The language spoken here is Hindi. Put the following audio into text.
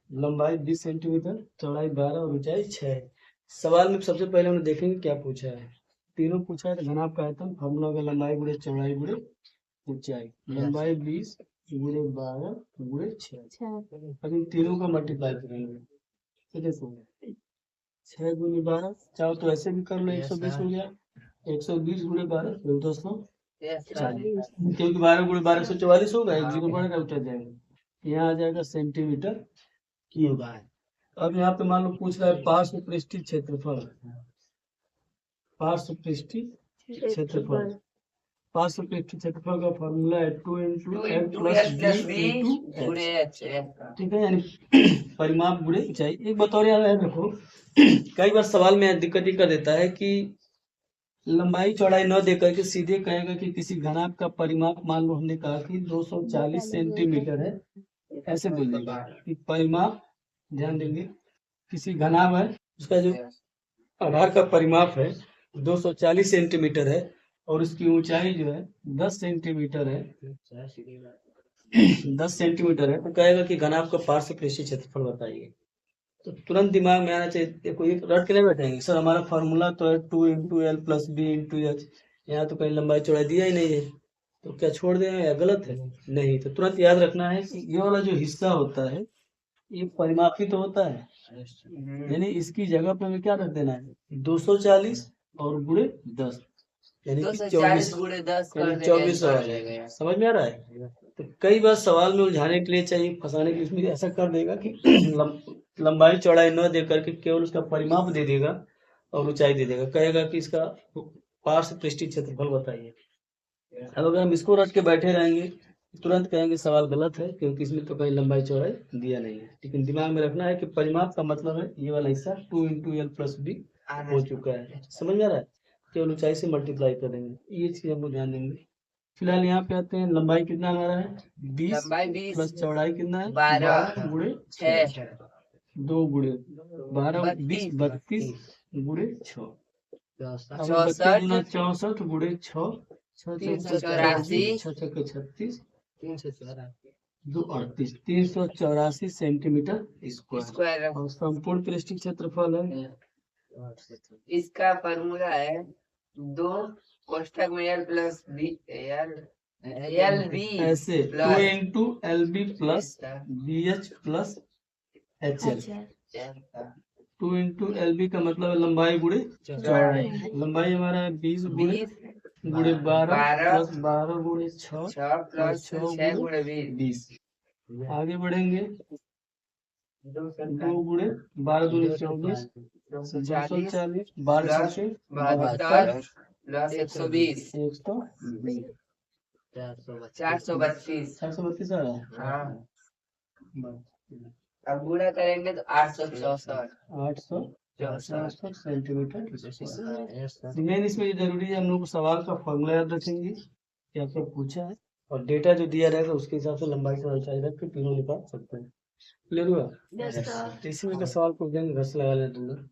लंबाई 20 सेंटीमीटर, चौड़ाई 12 और ऊंचाई 6 है। सवाल में सबसे पहले हम देखेंगे क्या पूछा है। तीनों पूछा है तो घनाभ का आयतन फॉर्मूला होगा लंबाई गुणे चौड़ाई गुणे ऊंचाई। लंबाई 20 गुणे 12 गुणे 6। अब इन तीनों का मल्टीप्लाई करेंगे तो देखो 6 गुणे 12, चाहो तो ऐसे भी कर लो, 120 हो गया। 120 गुणे 12 240, क्योंकि 12 गुणे 12 144 होगा, एक जीरो बढ़ेगा उतर जाएगा, यहाँ आ जाएगा सेंटीमीटर क्यूब है। अब यहाँ पे मान लो पूछ रहा है पार्श्व पृष्ठीय क्षेत्रफल। पार्श्व पृष्ठीय क्षेत्रफल, पार्श्व पृष्ठीय क्षेत्रफल का फॉर्मूला है 2 × L + B × H। ठीक है, यानी परिमाप गुणे ऊंचाई। एक बतौर याद है देखो, कई बार सवाल में दिक्कत ही कर देता है कि लंबाई चौड़ाई न देकर के सीधे कहेगा कि किसी घनाभ का परिमाप, मान लो हमने कहा कि 240 सेंटीमीटर है, ऐसे बोल देगा कि परिमाप, ध्यान देंगे किसी घनाभ है उसका जो आधार का परिमाप है 240 सेंटीमीटर है और उसकी ऊंचाई जो है 10 सेंटीमीटर है 10 सेंटीमीटर है, तो कहेगा कि घनाभ का पार्श्व पृष्ठीय क्षेत्रफल बताइए। तो तुरंत दिमाग में आना चाहिए, देखो ये रट के नहीं बैठेंगे सर हमारा फॉर्मूला तो है 2 × L + B × H, यहाँ तो कहीं लंबाई चौड़ाई दिया ही नहीं है, तो क्या छोड़ दें या गलत है? नहीं, तो तुरंत याद रखना है कि ये वाला जो हिस्सा होता है ये परिमापी तो होता है, यानी इसकी जगह पे हमें क्या रख देना है 240 और गुणे 10, यानी कि 24 गुणे 10 24 आ जाएगा। समझ में आ रहा है? तो कई बार सवाल में उलझाने के लिए चाहिए, फंसाने के लिए इसमें ऐसा कर देगा कि लंबाई चौड़ाई न दे करके केवल उसका परिमाप दे देगा और ऊंचाई दे देगा, कहेगा कि इसका पार्श्व पृष्ठीय क्षेत्रफल बताइए। अब अगर हम इसको रट के बैठे रहेंगे तुरंत कहेंगे सवाल गलत है, क्योंकि इसमें तो कहीं लंबाई चौड़ाई दिया नहीं है। लेकिन दिमाग में रखना है कि परिमाप का मतलब है ये वाला हिस्सा 2 × L + B हो चुका है। समझ में आ रहा है? केवल ऊंचाई से मल्टीप्लाई करेंगे, ये चीज हम लोग ध्यान देंगे। फिलहाल यहाँ पे आते हैं, लंबाई कितना हमारा है 20 प्लस चौड़ाई कितना है 12 गुणे 6, 2 गुणे 12 20 32 गुणे 6, 64 गुणे 6, 384, 6 36, 2 38, 384 सेंटीमीटर स्क्वायर और संपूर्ण पृष्ठीय क्षेत्रफल है। इसका फॉर्मूला है 2 कोष्ठक में L + B LB ऐसे 2 × LB + BH + HL। 2 × LB का मतलब है लंबाई गुणे चौड़ाई। लंबाई हमारा है 20 गुणे 12 + 12 गुणे 6 + 6 गुणे 20। आगे बढ़ेंगे 2 गुणे 12 दूनी 24, 240, 12 से 72 + 120 120, 432। 432 आ रहा है। हाँ, अब गुणा करेंगे तो 864 864 सेंटीमीटर। मेन इसमें ये जरूरी है हम लोग जरूरी सवाल का फॉर्मूला याद रखेंगे क्या क्या पूछा है, और डेटा जो दिया रहेगा उसके हिसाब से लंबाई से ऊंचाई रख के तीनों निकाल सकते हैं। क्लियर हुआ? इसी में का सवाल को घर से लगा लेते हैं।